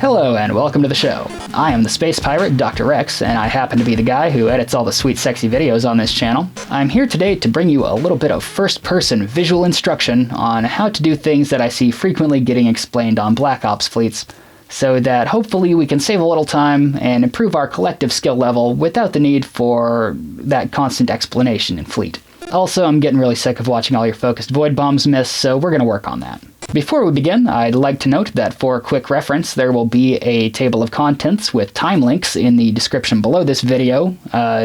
Hello and welcome to the show. I am the space pirate Dr. Rex, and I happen to be the guy who edits all the sweet sexy videos on this channel. I'm here today to bring you a little bit of first-person visual instruction on how to do things that I see frequently getting explained on Black Ops fleets, so that hopefully we can save a little time and improve our collective skill level without the need for that constant explanation in fleet. Also, I'm getting really sick of watching all your focused void bombs miss, so we're going to work on that. Before we begin, I'd like to note that for quick reference, there will be a table of contents with time links in the description below this video,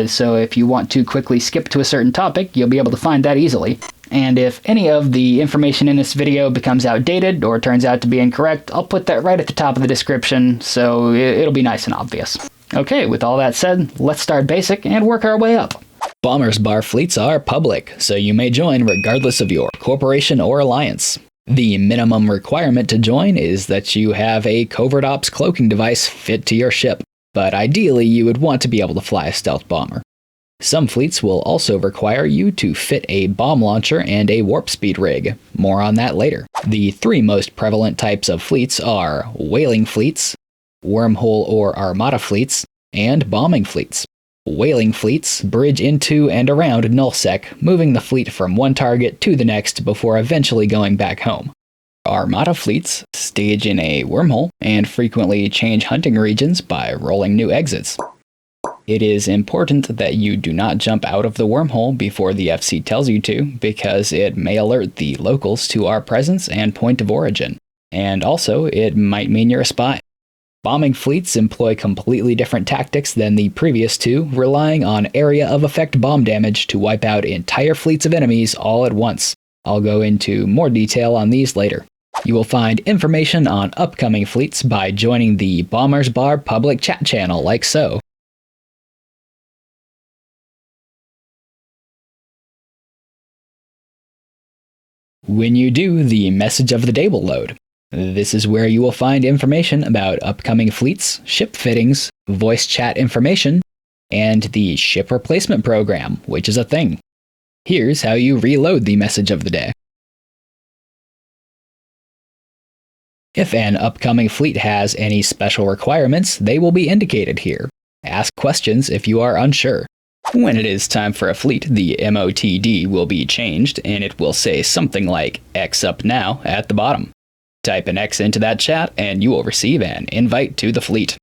so if you want to quickly skip to a certain topic, you'll be able to find that easily. And if any of the information in this video becomes outdated or turns out to be incorrect, I'll put that right at the top of the description, so it'll be nice and obvious. Okay, with all that said, let's start basic and work our way up. Bombers bar fleets are public, so you may join regardless of your corporation or alliance. The minimum requirement to join is that you have a covert ops cloaking device fit to your ship, but ideally you would want to be able to fly a stealth bomber. Some fleets will also require you to fit a bomb launcher and a warp speed rig. More on that later. The three most prevalent types of fleets are whaling fleets, wormhole or armada fleets, and bombing fleets. Whaling fleets bridge into and around nullsec, moving the fleet from one target to the next before eventually going back home. Armada fleets stage in a wormhole and frequently change hunting regions by rolling new exits. It is important that you do not jump out of the wormhole before the FC tells you to, because it may alert the locals to our presence and point of origin. And also, it might mean you're a spy. Bombing fleets employ completely different tactics than the previous two, relying on area of effect bomb damage to wipe out entire fleets of enemies all at once. I'll go into more detail on these later. You will find information on upcoming fleets by joining the Bombers Bar public chat channel like so. When you do, the message of the day will load. This is where you will find information about upcoming fleets, ship fittings, voice chat information, and the ship replacement program, which is a thing. Here's how you reload the message of the day. If an upcoming fleet has any special requirements, they will be indicated here. Ask questions if you are unsure. When it is time for a fleet, the MOTD will be changed, and it will say something like X up now at the bottom. Type an X into that chat, and you will receive an invite to the fleet.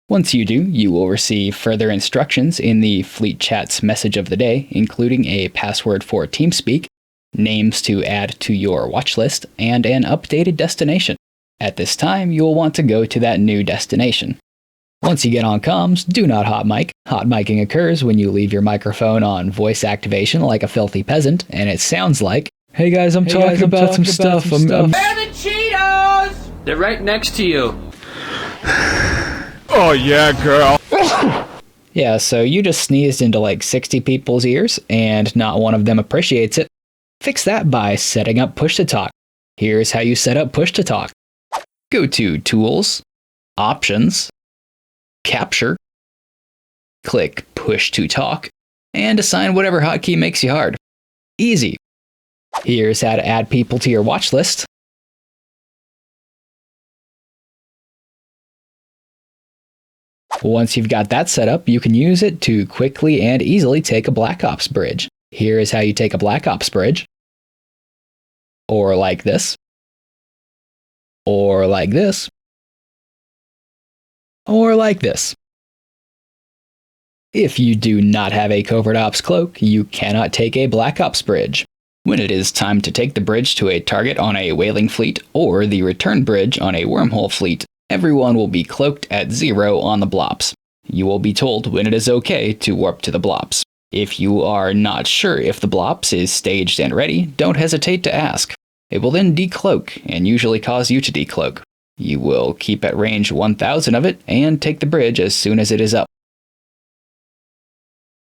Once you do, you will receive further instructions in the fleet chat's message of the day, including a password for TeamSpeak, names to add to your watch list, and an updated destination. At this time, you will want to go to that new destination. Once you get on comms, do not hot mic. Hot micing occurs when you leave your microphone on voice activation like a filthy peasant, and it sounds like, "Hey guys, I'm talking about some stuff. Where are the Cheetos? They're right next to you." Oh yeah, girl. Yeah, so you just sneezed into like 60 people's ears, and not one of them appreciates it. Fix that by setting up push-to-talk. Here's how you set up push-to-talk. Go to Tools, Options, Capture, click Push-to-Talk, and assign whatever hotkey makes you hard. Easy. Here's how to add people to your watch list. Once you've got that set up, you can use it to quickly and easily take a Black Ops bridge. Here is how you take a Black Ops bridge. Or like this. Or like this. Or like this. If you do not have a Covert Ops cloak, you cannot take a Black Ops bridge. When it is time to take the bridge to a target on a whaling fleet or the return bridge on a wormhole fleet, everyone will be cloaked at 0 on the BLOPS. You will be told when it is okay to warp to the BLOPS. If you are not sure if the BLOPS is staged and ready, don't hesitate to ask. It will then decloak and usually cause you to decloak. You will keep at range 1000 of it and take the bridge as soon as it is up.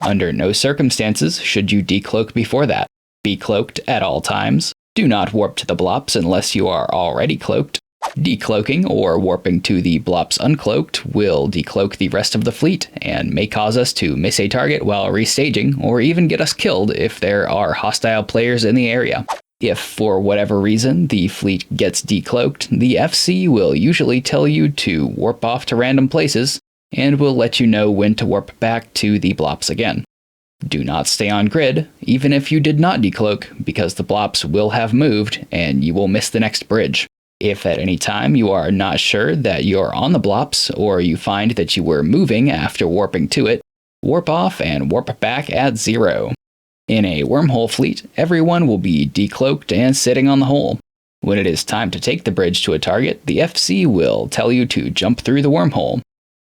Under no circumstances should you decloak before that. Be cloaked at all times. Do not warp to the BLOPS unless you are already cloaked. Decloaking or warping to the BLOPS uncloaked will decloak the rest of the fleet and may cause us to miss a target while restaging or even get us killed if there are hostile players in the area. If for whatever reason the fleet gets decloaked, the FC will usually tell you to warp off to random places, and will let you know when to warp back to the BLOPS again. Do not stay on grid, even if you did not decloak, because the BLOPS will have moved and you will miss the next bridge. If at any time you are not sure that you're on the BLOPS, or you find that you were moving after warping to it, warp off and warp back at 0. In a wormhole fleet, everyone will be decloaked and sitting on the hole. When it is time to take the bridge to a target, the FC will tell you to jump through the wormhole.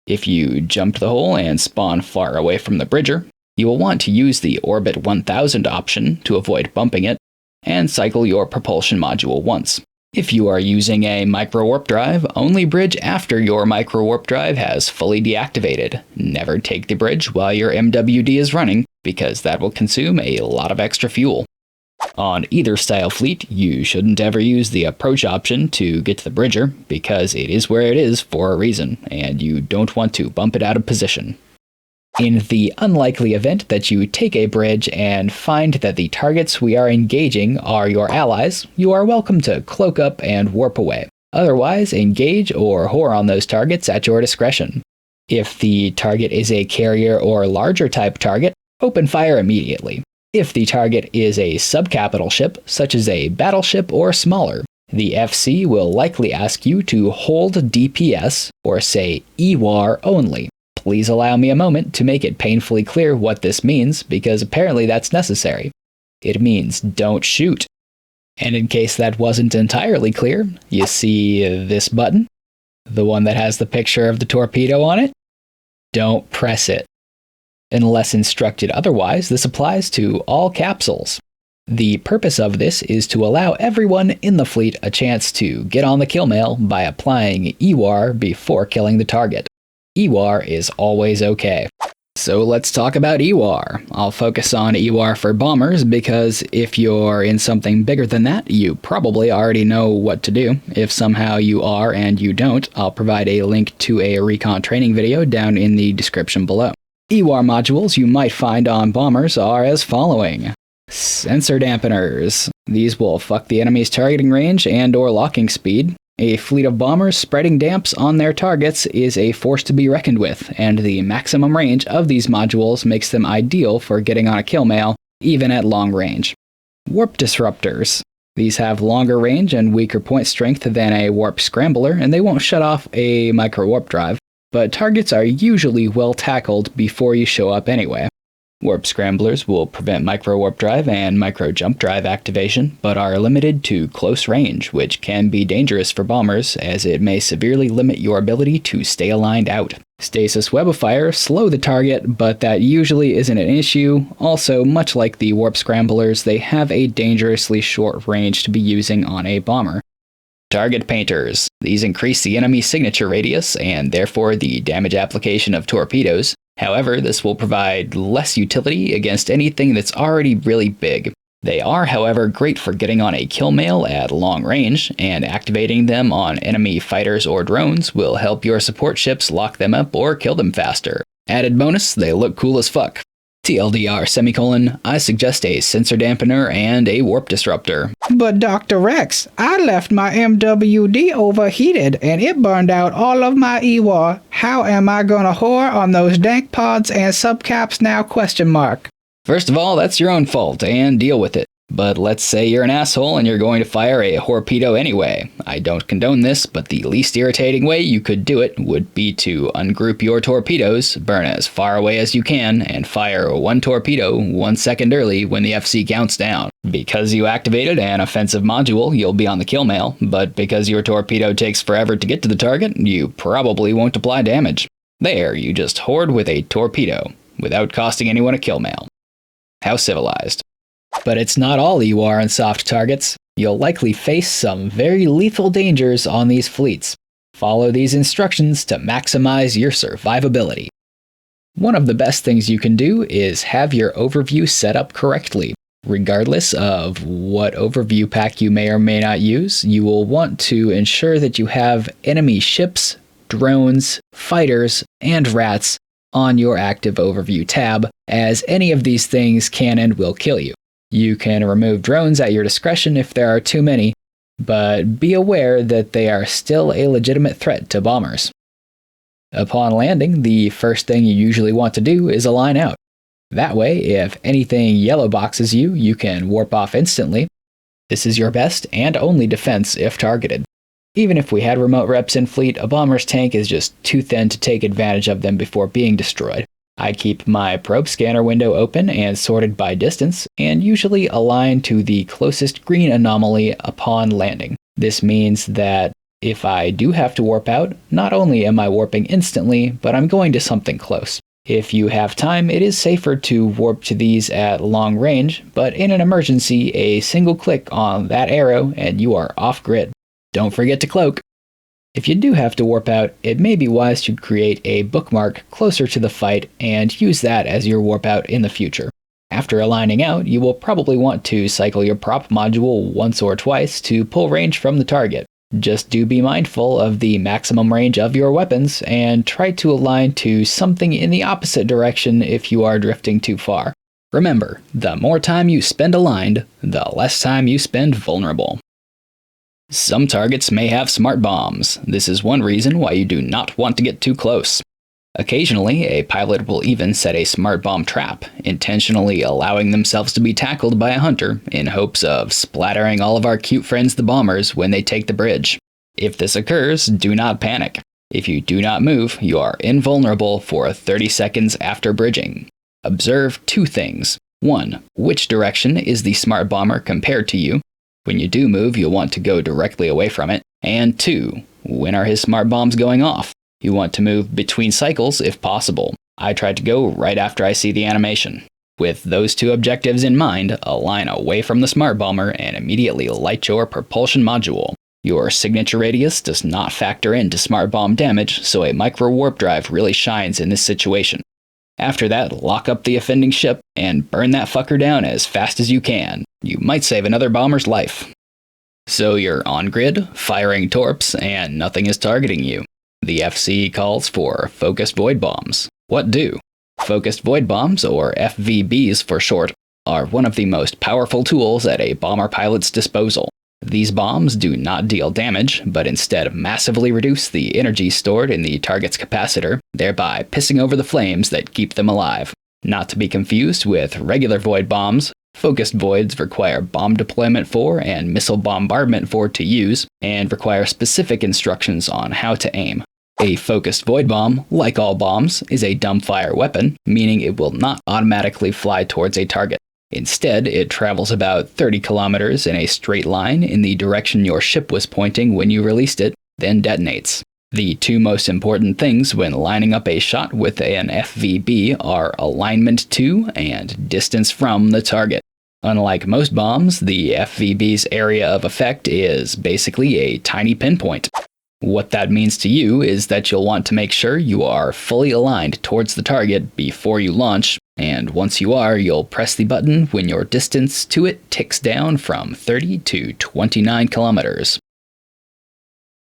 If you jumped the hole and spawn far away from the bridger, you will want to use the Orbit 1000 option to avoid bumping it, and cycle your propulsion module once. If you are using a micro-warp drive, only bridge after your micro-warp drive has fully deactivated. Never take the bridge while your MWD is running, because that will consume a lot of extra fuel. On either style fleet, you shouldn't ever use the approach option to get to the bridger, because it is where it is for a reason, and you don't want to bump it out of position. In the unlikely event that you take a bridge and find that the targets we are engaging are your allies, you are welcome to cloak up and warp away. Otherwise, engage or whore on those targets at your discretion. If the target is a carrier or larger type target, open fire immediately. If the target is a subcapital ship, such as a battleship or smaller, the FC will likely ask you to hold DPS or say EWAR only. Please allow me a moment to make it painfully clear what this means, because apparently that's necessary. It means don't shoot. And in case that wasn't entirely clear, you see this button? The one that has the picture of the torpedo on it? Don't press it. Unless instructed otherwise, this applies to all capsules. The purpose of this is to allow everyone in the fleet a chance to get on the kill mail by applying EWAR before killing the target. EWAR is always okay. So let's talk about EWAR. I'll focus on EWAR for bombers because if you're in something bigger than that, you probably already know what to do. If somehow you are and you don't, I'll provide a link to a recon training video down in the description below. EWAR modules you might find on bombers are as following. Sensor dampeners. These will fuck the enemy's targeting range and or locking speed. A fleet of bombers spreading damps on their targets is a force to be reckoned with, and the maximum range of these modules makes them ideal for getting on a kill mail, even at long range. Warp disruptors. These have longer range and weaker point strength than a warp scrambler, and they won't shut off a micro-warp drive, but targets are usually well tackled before you show up anyway. Warp scramblers will prevent micro-warp drive and micro-jump drive activation, but are limited to close range, which can be dangerous for bombers, as it may severely limit your ability to stay aligned out. Stasis web of fire slow the target, but that usually isn't an issue. Also, much like the warp scramblers, they have a dangerously short range to be using on a bomber. Target painters. These increase the enemy's signature radius, and therefore the damage application of torpedoes. However, this will provide less utility against anything that's already really big. They are, however, great for getting on a kill mail at long range, and activating them on enemy fighters or drones will help your support ships lock them up or kill them faster. Added bonus, they look cool as fuck. TLDR : I suggest a sensor dampener and a warp disruptor. But Dr. Rex, I left my MWD overheated and it burned out all of my EWAR. How am I gonna whore on those dank pods and subcaps now ? First of all, that's your own fault, and deal with it. But let's say you're an asshole and you're going to fire a torpedo anyway. I don't condone this, but the least irritating way you could do it would be to ungroup your torpedoes, burn as far away as you can, and fire one torpedo 1 second early when the FC counts down. Because you activated an offensive module, you'll be on the kill mail, but because your torpedo takes forever to get to the target, you probably won't apply damage. There, you just hoard with a torpedo, without costing anyone a kill mail. How civilized. But it's not all EWAR and soft targets. You'll likely face some very lethal dangers on these fleets. Follow these instructions to maximize your survivability. One of the best things you can do is have your overview set up correctly. Regardless of what overview pack you may or may not use, you will want to ensure that you have enemy ships, drones, fighters, and rats on your active overview tab, as any of these things can and will kill you. You can remove drones at your discretion if there are too many, but be aware that they are still a legitimate threat to bombers. Upon landing, the first thing you usually want to do is align out. That way, if anything yellow boxes you, you can warp off instantly. This is your best and only defense if targeted. Even if we had remote reps in fleet, a bomber's tank is just too thin to take advantage of them before being destroyed. I keep my probe scanner window open and sorted by distance, and usually align to the closest green anomaly upon landing. This means that if I do have to warp out, not only am I warping instantly, but I'm going to something close. If you have time, it is safer to warp to these at long range, but in an emergency, a single click on that arrow and you are off grid. Don't forget to cloak. If you do have to warp out, it may be wise to create a bookmark closer to the fight and use that as your warp out in the future. After aligning out, you will probably want to cycle your prop module once or twice to pull range from the target. Just do be mindful of the maximum range of your weapons and try to align to something in the opposite direction if you are drifting too far. Remember, the more time you spend aligned, the less time you spend vulnerable. Some targets may have smart bombs. This is one reason why you do not want to get too close. Occasionally, a pilot will even set a smart bomb trap, intentionally allowing themselves to be tackled by a hunter in hopes of splattering all of our cute friends the bombers when they take the bridge. If this occurs, do not panic. If you do not move, you are invulnerable for 30 seconds after bridging. Observe two things. 1. Which direction is the smart bomber compared to you? When you do move, you'll want to go directly away from it. And 2. When are his smart bombs going off? You want to move between cycles if possible. I try to go right after I see the animation. With those two objectives in mind, align away from the smart bomber and immediately light your propulsion module. Your signature radius does not factor into smart bomb damage, so a micro warp drive really shines in this situation. After that, lock up the offending ship and burn that fucker down as fast as you can. You might save another bomber's life. So you're on grid, firing torps, and nothing is targeting you. The FC calls for focused void bombs. What do? Focused void bombs, or FVBs for short, are one of the most powerful tools at a bomber pilot's disposal. These bombs do not deal damage, but instead massively reduce the energy stored in the target's capacitor, thereby pissing over the flames that keep them alive. Not to be confused with regular void bombs, focused voids require bomb deployment for and missile bombardment for to use, and require specific instructions on how to aim. A focused void bomb, like all bombs, is a dumbfire weapon, meaning it will not automatically fly towards a target. Instead, it travels about 30 kilometers in a straight line in the direction your ship was pointing when you released it, then detonates. The two most important things when lining up a shot with an FVB are alignment to and distance from the target. Unlike most bombs, the FVB's area of effect is basically a tiny pinpoint. What that means to you is that you'll want to make sure you are fully aligned towards the target before you launch, and once you are, you'll press the button when your distance to it ticks down from 30 to 29 kilometers.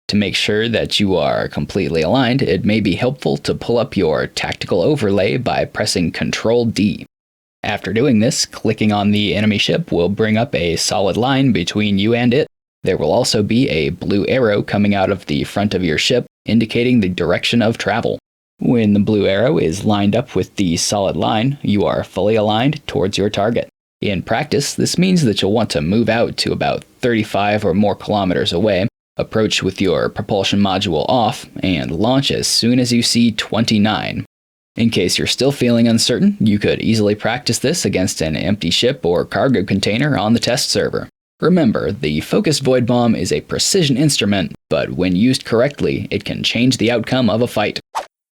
To make sure that you are completely aligned, it may be helpful to pull up your tactical overlay by pressing Ctrl-D. After doing this, clicking on the enemy ship will bring up a solid line between you and it. There will also be a blue arrow coming out of the front of your ship, indicating the direction of travel. When the blue arrow is lined up with the solid line, you are fully aligned towards your target. In practice, this means that you'll want to move out to about 35 or more kilometers away, approach with your propulsion module off, and launch as soon as you see 29. In case you're still feeling uncertain, you could easily practice this against an empty ship or cargo container on the test server. Remember, the focused void bomb is a precision instrument, but when used correctly, it can change the outcome of a fight.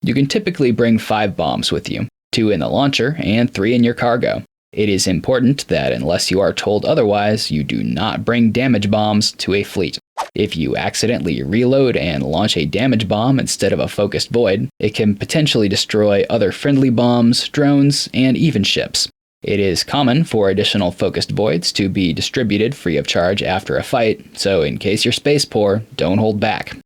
You can typically bring 5 bombs with you, 2 in the launcher and 3 in your cargo. It is important that unless you are told otherwise, you do not bring damage bombs to a fleet. If you accidentally reload and launch a damage bomb instead of a focused void, it can potentially destroy other friendly bombs, drones, and even ships. It is common for additional focused voids to be distributed free of charge after a fight, so in case you're space poor, don't hold back.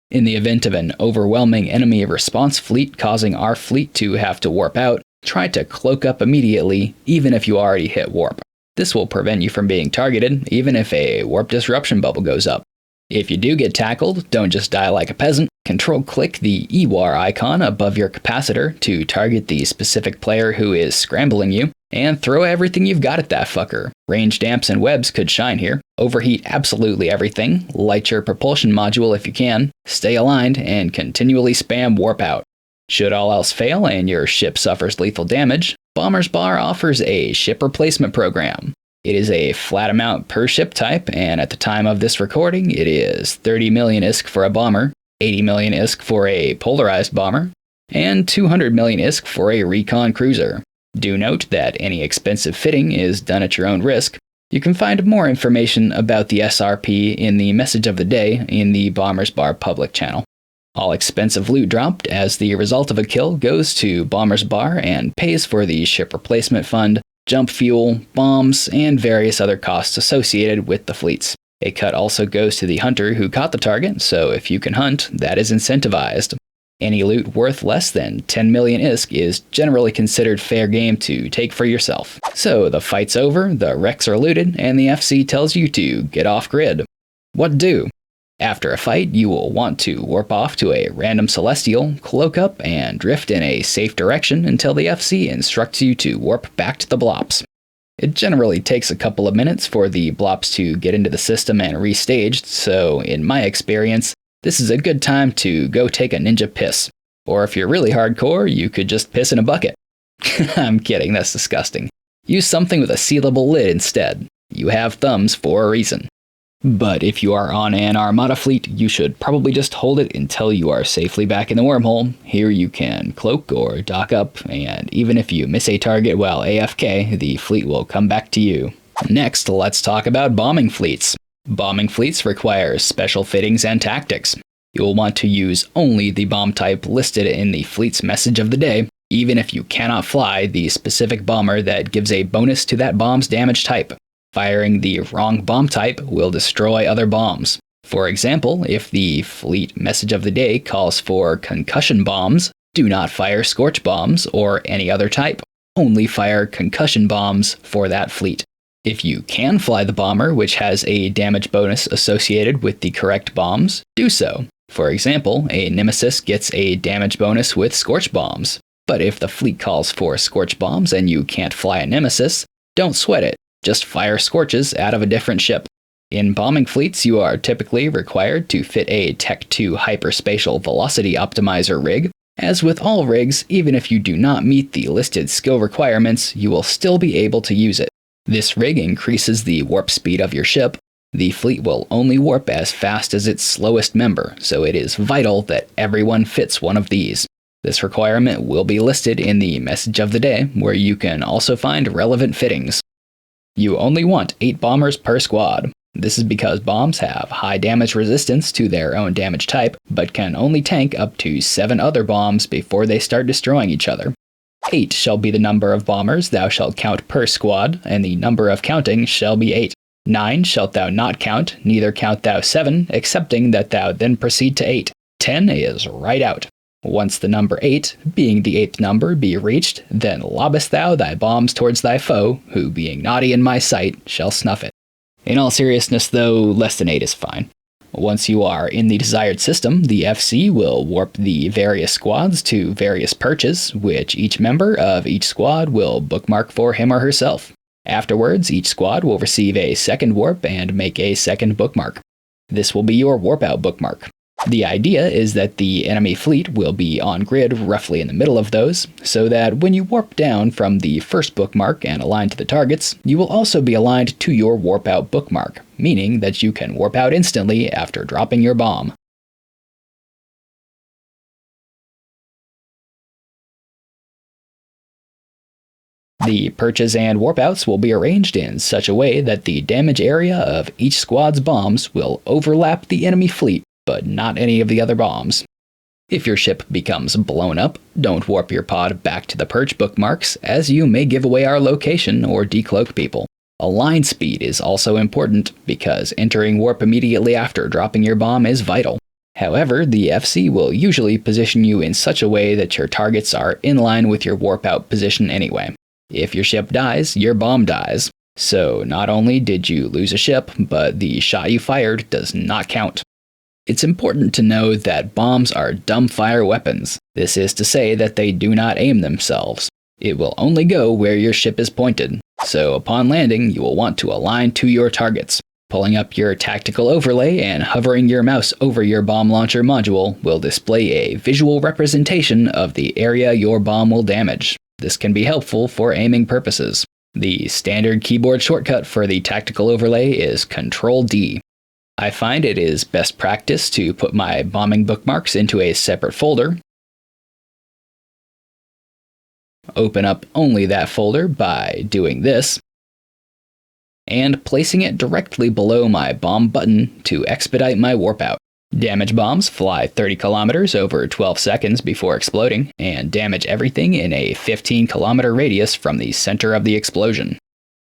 In the event of an overwhelming enemy response fleet causing our fleet to have to warp out, try to cloak up immediately, even if you already hit warp. This will prevent you from being targeted, even if a warp disruption bubble goes up. If you do get tackled, don't just die like a peasant. Control-click the EWAR icon above your capacitor to target the specific player who is scrambling you, and throw everything you've got at that fucker. Range damps and webs could shine here. Overheat absolutely everything, light your propulsion module if you can, stay aligned, and continually spam warp out. Should all else fail and your ship suffers lethal damage, Bomber's Bar offers a ship replacement program. It is a flat amount per ship type, and at the time of this recording, it is 30 million ISK for a bomber, 80 million ISK for a polarized bomber, and 200 million ISK for a recon cruiser. Do note that any expensive fitting is done at your own risk. You can find more information about the SRP in the message of the day in the Bomber's Bar public channel. All expensive loot dropped as the result of a kill goes to Bomber's Bar and pays for the ship replacement fund, jump fuel, bombs, and various other costs associated with the fleets. A cut also goes to the hunter who caught the target, so if you can hunt, that is incentivized. Any loot worth less than 10 million ISK is generally considered fair game to take for yourself. So the fight's over, the wrecks are looted, and the FC tells you to get off grid. What do? After a fight, you will want to warp off to a random celestial, cloak up, and drift in a safe direction until the FC instructs you to warp back to the BLOPS. It generally takes a couple of minutes for the BLOPS to get into the system and restaged, so in my experience, this is a good time to go take a ninja piss. Or if you're really hardcore, you could just piss in a bucket. I'm kidding, that's disgusting. Use something with a sealable lid instead. You have thumbs for a reason. But if you are on an Armada fleet, you should probably just hold it until you are safely back in the wormhole. Here you can cloak or dock up, and even if you miss a target while AFK, the fleet will come back to you. Next, let's talk about bombing fleets. Bombing fleets require special fittings and tactics. You will want to use only the bomb type listed in the fleet's message of the day, even if you cannot fly the specific bomber that gives a bonus to that bomb's damage type. Firing the wrong bomb type will destroy other bombs. For example, if the fleet message of the day calls for concussion bombs, do not fire scorch bombs or any other type. Only fire concussion bombs for that fleet. If you can fly the bomber which has a damage bonus associated with the correct bombs, do so. For example, a Nemesis gets a damage bonus with scorch bombs. But if the fleet calls for scorch bombs and you can't fly a Nemesis, don't sweat it. Just fire scorches out of a different ship. In bombing fleets, you are typically required to fit a Tech 2 hyperspatial velocity optimizer rig. As with all rigs, even if you do not meet the listed skill requirements, you will still be able to use it. This rig increases the warp speed of your ship. The fleet will only warp as fast as its slowest member, so it is vital that everyone fits one of these. This requirement will be listed in the message of the day, where you can also find relevant fittings. You only want 8 bombers per squad. This is because bombs have high damage resistance to their own damage type, but can only tank up to 7 other bombs before they start destroying each other. 8 shall be the number of bombers thou shalt count per squad, and the number of counting shall be 8. 9 shalt thou not count, neither count thou 7, excepting that thou then proceed to 8. 10 is right out. Once the number 8, being the 8th number, be reached, then lobbest thou thy bombs towards thy foe, who, being naughty in my sight, shall snuff it. In all seriousness, though, less than 8 is fine. Once you are in the desired system, the FC will warp the various squads to various perches, which each member of each squad will bookmark for him or herself. Afterwards, each squad will receive a second warp and make a second bookmark. This will be your warp out bookmark. The idea is that the enemy fleet will be on grid roughly in the middle of those, so that when you warp down from the first bookmark and align to the targets, you will also be aligned to your warp out bookmark, meaning that you can warp out instantly after dropping your bomb. The perches and warp outs will be arranged in such a way that the damage area of each squad's bombs will overlap the enemy fleet, but not any of the other bombs. If your ship becomes blown up, don't warp your pod back to the perch bookmarks, as you may give away our location or decloak people. Align speed is also important, because entering warp immediately after dropping your bomb is vital. However, the FC will usually position you in such a way that your targets are in line with your warp out position anyway. If your ship dies, your bomb dies. So not only did you lose a ship, but the shot you fired does not count. It's important to know that bombs are dumbfire weapons. This is to say that they do not aim themselves. It will only go where your ship is pointed, so upon landing you will want to align to your targets. Pulling up your tactical overlay and hovering your mouse over your bomb launcher module will display a visual representation of the area your bomb will damage. This can be helpful for aiming purposes. The standard keyboard shortcut for the tactical overlay is Ctrl-D. I find it is best practice to put my bombing bookmarks into a separate folder. Open up only that folder by doing this, and placing it directly below my bomb button to expedite my warp out. Damage bombs fly 30 kilometers over 12 seconds before exploding, and damage everything in a 15-kilometer radius from the center of the explosion.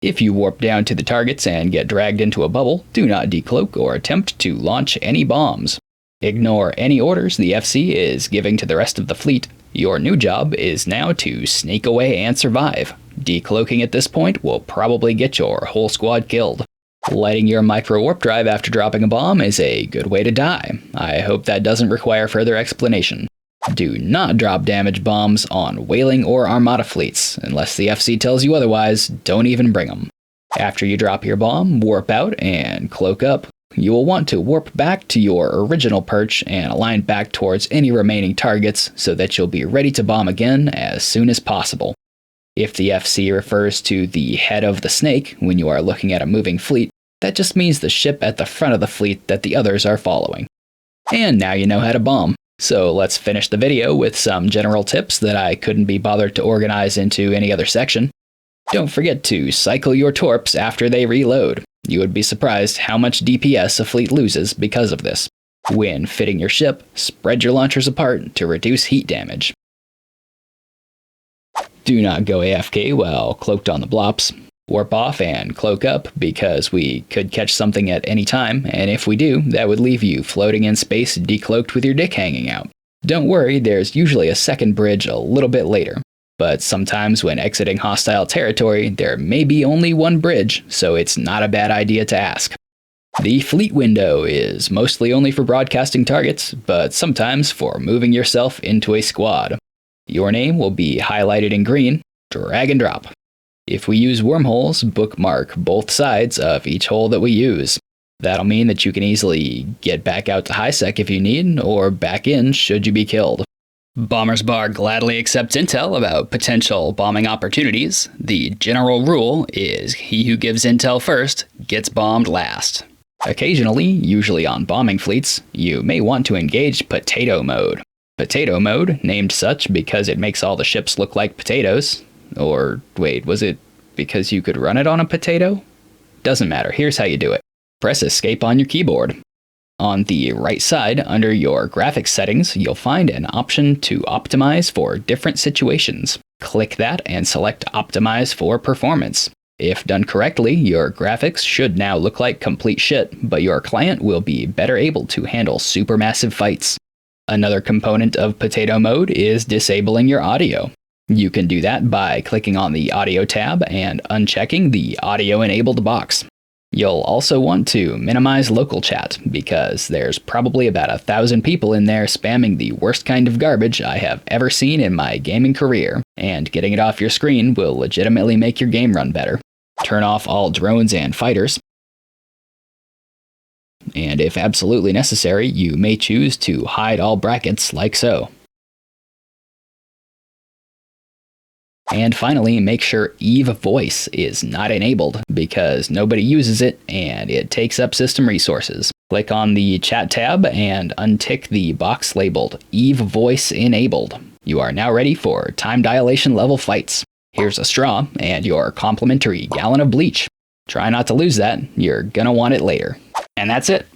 If you warp down to the targets and get dragged into a bubble, do not decloak or attempt to launch any bombs. Ignore any orders the FC is giving to the rest of the fleet. Your new job is now to sneak away and survive. Decloaking at this point will probably get your whole squad killed. Lighting your micro warp drive after dropping a bomb is a good way to die. I hope that doesn't require further explanation. Do not drop damage bombs on whaling or Armada fleets. Unless the FC tells you otherwise, don't even bring them. After you drop your bomb, warp out and cloak up. You will want to warp back to your original perch and align back towards any remaining targets so that you'll be ready to bomb again as soon as possible. If the FC refers to the head of the snake when you are looking at a moving fleet, that just means the ship at the front of the fleet that the others are following. And now you know how to bomb. So let's finish the video with some general tips that I couldn't be bothered to organize into any other section. Don't forget to cycle your torps after they reload. You would be surprised how much DPS a fleet loses because of this. When fitting your ship, spread your launchers apart to reduce heat damage. Do not go AFK while cloaked on the BLOPS. Warp off and cloak up because we could catch something at any time, and if we do, that would leave you floating in space decloaked with your dick hanging out. Don't worry, there's usually a second bridge a little bit later. But sometimes when exiting hostile territory, there may be only one bridge, so it's not a bad idea to ask. The fleet window is mostly only for broadcasting targets, but sometimes for moving yourself into a squad. Your name will be highlighted in green, drag and drop. If we use wormholes, bookmark both sides of each hole that we use. That'll mean that you can easily get back out to HighSec if you need, or back in should you be killed. Bombers Bar gladly accepts intel about potential bombing opportunities. The general rule is he who gives intel first gets bombed last. Occasionally, usually on bombing fleets, you may want to engage potato mode. Potato mode, named such because it makes all the ships look like potatoes. Or wait, was it because you could run it on a potato? Doesn't matter, here's how you do it. Press escape on your keyboard. On the right side, under your graphics settings, you'll find an option to optimize for different situations. Click that and select Optimize for Performance. If done correctly, your graphics should now look like complete shit, but your client will be better able to handle supermassive fights. Another component of potato mode is disabling your audio. You can do that by clicking on the Audio tab and unchecking the Audio Enabled box. You'll also want to minimize local chat, because there's probably about 1,000 people in there spamming the worst kind of garbage I have ever seen in my gaming career, and getting it off your screen will legitimately make your game run better. Turn off all drones and fighters. And if absolutely necessary, you may choose to hide all brackets like so. And finally, make sure Eve Voice is not enabled, because nobody uses it and it takes up system resources. Click on the chat tab and untick the box labeled Eve Voice Enabled. You are now ready for time dilation level fights. Here's a straw and your complimentary gallon of bleach. Try not to lose that, you're gonna want it later. And that's it.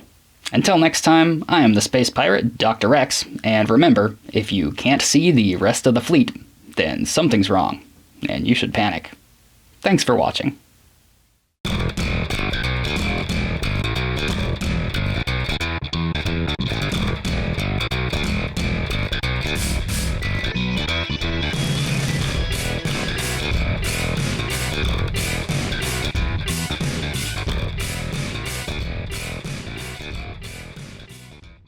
Until next time, I am the Space Pirate, Dr. X, and remember, if you can't see the rest of the fleet, then something's wrong, and you should panic. Thanks for watching.